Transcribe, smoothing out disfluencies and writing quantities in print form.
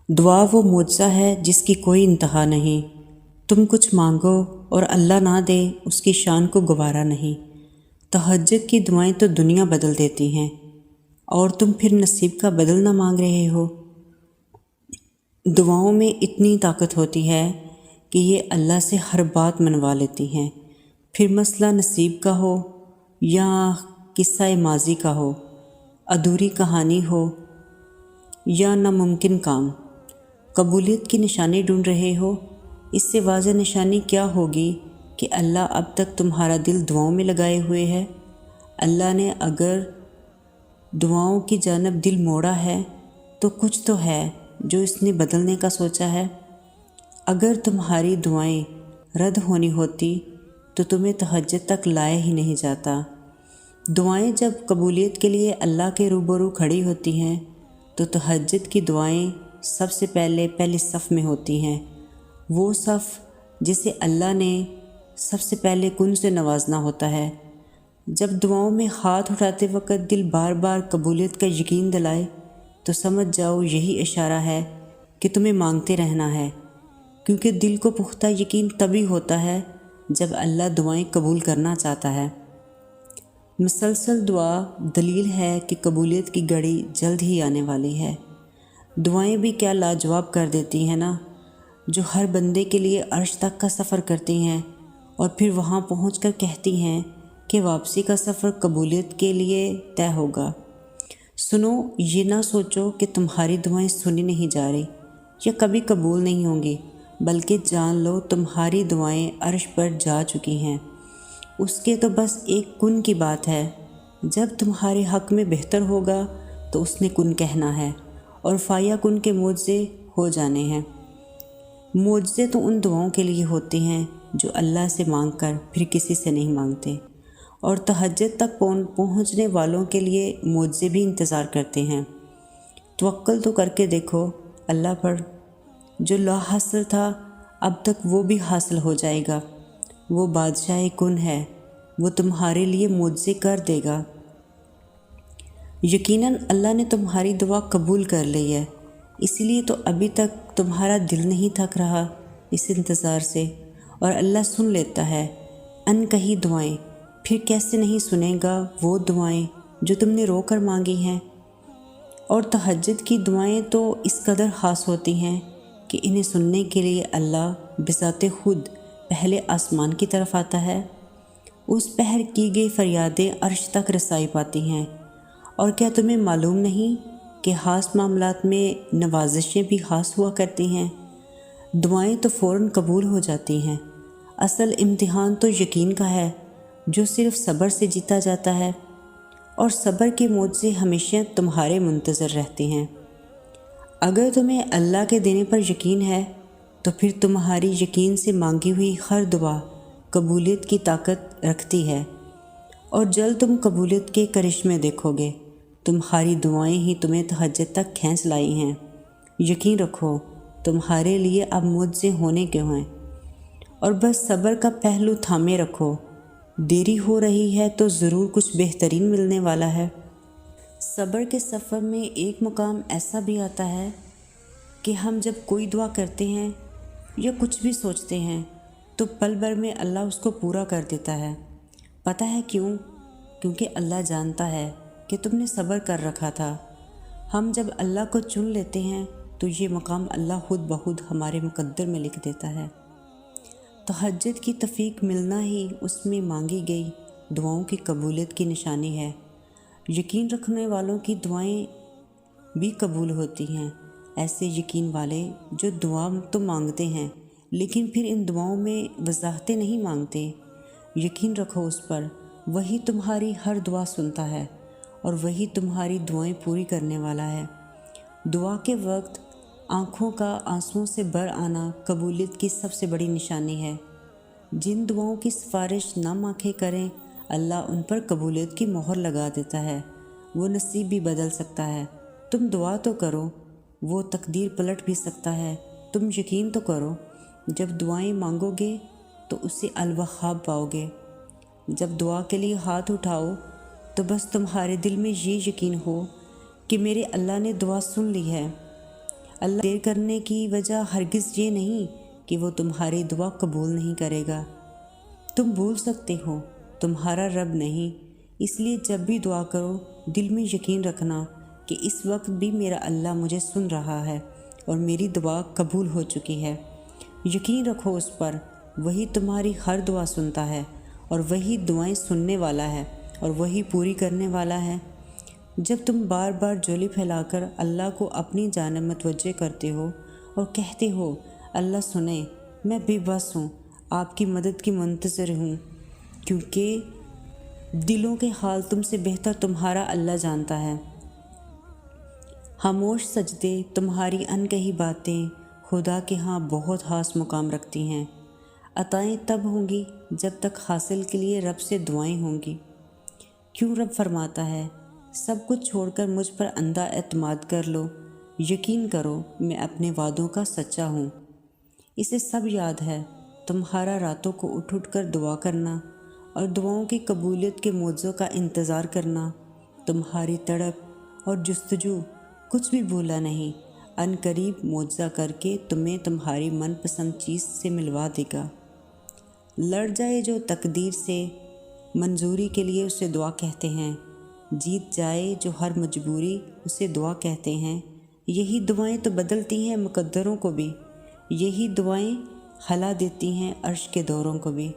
دعا وہ معجزہ ہے جس کی کوئی انتہا نہیں۔ تم کچھ مانگو اور اللہ نہ دے، اس کی شان کو گوارا نہیں۔ تہجد کی دعائیں تو دنیا بدل دیتی ہیں، اور تم پھر نصیب کا بدل نہ مانگ رہے ہو۔ دعاؤں میں اتنی طاقت ہوتی ہے کہ یہ اللہ سے ہر بات منوا لیتی ہیں، پھر مسئلہ نصیب کا ہو یا قصہ ماضی کا ہو، ادھوری کہانی ہو یا ناممکن کام۔ قبولیت کی نشانی ڈھونڈ رہے ہو؟ اس سے واضح نشانی کیا ہوگی کہ اللہ اب تک تمہارا دل دعاؤں میں لگائے ہوئے ہے۔ اللہ نے اگر دعاؤں کی جانب دل موڑا ہے تو کچھ تو ہے جو اس نے بدلنے کا سوچا ہے۔ اگر تمہاری دعائیں رد ہونی ہوتی تو تمہیں تہجد تک لائے ہی نہیں جاتا۔ دعائیں جب قبولیت کے لیے اللہ کے روبرو کھڑی ہوتی ہیں تو تہجد کی دعائیں سب سے پہلی صف میں ہوتی ہیں، وہ صف جسے اللہ نے سب سے پہلے کن سے نوازنا ہوتا ہے۔ جب دعاؤں میں ہاتھ اٹھاتے وقت دل بار بار قبولیت کا یقین دلائے تو سمجھ جاؤ یہی اشارہ ہے کہ تمہیں مانگتے رہنا ہے، کیونکہ دل کو پختہ یقین تبھی ہوتا ہے جب اللہ دعائیں قبول کرنا چاہتا ہے۔ مسلسل دعا دلیل ہے کہ قبولیت کی گھڑی جلد ہی آنے والی ہے۔ دعائیں بھی کیا لاجواب کر دیتی ہیں نا، جو ہر بندے کے لیے عرش تک کا سفر کرتی ہیں اور پھر وہاں پہنچ کر کہتی ہیں کہ واپسی کا سفر قبولیت کے لیے طے ہوگا۔ سنو، یہ نہ سوچو کہ تمہاری دعائیں سنی نہیں جا رہی یا کبھی قبول نہیں ہوں گی، بلکہ جان لو تمہاری دعائیں عرش پر جا چکی ہیں۔ اس کے تو بس ایک کن کی بات ہے۔ جب تمہارے حق میں بہتر ہوگا تو اس نے کن کہنا ہے اور فایا کن کے معجزے ہو جانے ہیں۔ معجزے تو ان دعاؤں کے لیے ہوتے ہیں جو اللہ سے مانگ کر پھر کسی سے نہیں مانگتے، اور تہجد تک پہنچنے والوں کے لیے معجزے بھی انتظار کرتے ہیں۔ توکل تو کر کے دیکھو اللہ پر۔ جو لا حاصل تھا اب تک وہ بھی حاصل ہو جائے گا۔ وہ بادشاہ کن ہے، وہ تمہارے لیے معجزے کر دے گا۔ یقیناً اللہ نے تمہاری دعا قبول کر لی ہے، اسی لیے تو ابھی تک تمہارا دل نہیں تھک رہا اس انتظار سے، اور اللہ سن لیتا ہے ان کہی دعائیں۔ پھر کیسے نہیں سنے گا وہ دعائیں جو تم نے رو کر مانگی ہیں؟ اور تہجد کی دعائیں تو اس قدر خاص ہوتی ہیں کہ انہیں سننے کے لیے اللہ بذات خود پہلے آسمان کی طرف آتا ہے۔ اس پہر کی گئی فریادیں عرش تک رسائی پاتی ہیں۔ اور کیا تمہیں معلوم نہیں کہ خاص معاملات میں نوازشیں بھی خاص ہوا کرتی ہیں؟ دعائیں تو فوراً قبول ہو جاتی ہیں۔ اصل امتحان تو یقین کا ہے، جو صرف صبر سے جیتا جاتا ہے، اور صبر کے معجزے ہمیشہ تمہارے منتظر رہتے ہیں۔ اگر تمہیں اللہ کے دینے پر یقین ہے تو پھر تمہاری یقین سے مانگی ہوئی ہر دعا قبولیت کی طاقت رکھتی ہے، اور جلد تم قبولیت کے کرشمے دیکھو گے۔ تمہاری دعائیں ہی تمہیں تہجد تک کھینچ لائی ہیں۔ یقین رکھو تمہارے لیے اب معجزے ہونے کے ہیں، اور بس صبر کا پہلو تھامے رکھو۔ دیری ہو رہی ہے تو ضرور کچھ بہترین ملنے والا ہے۔ صبر کے سفر میں ایک مقام ایسا بھی آتا ہے کہ ہم جب کوئی دعا کرتے ہیں یا کچھ بھی سوچتے ہیں تو پل بھر میں اللہ اس کو پورا کر دیتا ہے۔ پتہ ہے کیوں؟ کیونکہ اللہ جانتا ہے کہ تم نے صبر کر رکھا تھا۔ ہم جب اللہ کو چن لیتے ہیں تو یہ مقام اللہ خود بخود ہمارے مقدر میں لکھ دیتا ہے۔ تہجد کی توفیق ملنا ہی اس میں مانگی گئی دعاؤں کی قبولیت کی نشانی ہے۔ یقین رکھنے والوں کی دعائیں بھی قبول ہوتی ہیں۔ ایسے یقین والے جو دعا تو مانگتے ہیں لیکن پھر ان دعاؤں میں وضاحتیں نہیں مانگتے۔ یقین رکھو اس پر، وہی تمہاری ہر دعا سنتا ہے اور وہی تمہاری دعائیں پوری کرنے والا ہے۔ دعا کے وقت آنکھوں کا آنسوؤں سے بھر آنا قبولیت کی سب سے بڑی نشانی ہے۔ جن دعاؤں کی سفارش نام آنکھیں کریں اللہ ان پر قبولیت کی مہر لگا دیتا ہے۔ وہ نصیب بھی بدل سکتا ہے۔ تم دعا تو کرو، وہ تقدیر پلٹ بھی سکتا ہے۔ تم یقین تو کرو، جب دعائیں مانگو گے تو اسے الوہاب پاؤ گے۔ جب دعا کے لیے ہاتھ اٹھاؤ تو بس تمہارے دل میں یہ یقین ہو کہ میرے اللہ نے دعا سن لی ہے۔ اللہ دیر کرنے کی وجہ ہرگز یہ نہیں کہ وہ تمہاری دعا قبول نہیں کرے گا۔ تم بھول سکتے ہو، تمہارا رب نہیں، اس لیے جب بھی دعا کرو دل میں یقین رکھنا کہ اس وقت بھی میرا اللہ مجھے سن رہا ہے اور میری دعا قبول ہو چکی ہے۔ یقین رکھو اس پر، وہی تمہاری ہر دعا سنتا ہے اور وہی دعائیں سننے والا ہے اور وہی پوری کرنے والا ہے۔ جب تم بار بار جھولی پھیلا کر اللہ کو اپنی جانب متوجہ کرتے ہو اور کہتے ہو اللہ سنیں، میں بے بس ہوں، آپ کی مدد کی منتظر ہوں، کیونکہ دلوں کے حال تم سے بہتر تمہارا اللہ جانتا ہے۔ خاموش سجدے، تمہاری انکہی باتیں خدا کے ہاں بہت خاص مقام رکھتی ہیں۔ عطائیں تب ہوں گی جب تک حاصل کے لیے رب سے دعائیں ہوں گی۔ کیوں رب فرماتا ہے سب کچھ چھوڑ کر مجھ پر اندھا اعتماد کر لو، یقین کرو میں اپنے وعدوں کا سچا ہوں۔ اسے سب یاد ہے، تمہارا راتوں کو اٹھ اٹھ کر دعا کرنا اور دعاؤں کی قبولیت کے معجزوں کا انتظار کرنا، تمہاری تڑپ اور جستجو کچھ بھی بھولا نہیں، ان قریب معجزہ کر کے تمہیں تمہاری من پسند چیز سے ملوا دے گا۔ لڑ جائے جو تقدیر سے، منظوری کے لیے اسے دعا کہتے ہیں، جیت جائے جو ہر مجبوری اسے دعا کہتے ہیں۔ یہی دعائیں تو بدلتی ہیں مقدروں کو بھی، یہی دعائیں ہلا دیتی ہیں عرش کے دوروں کو بھی۔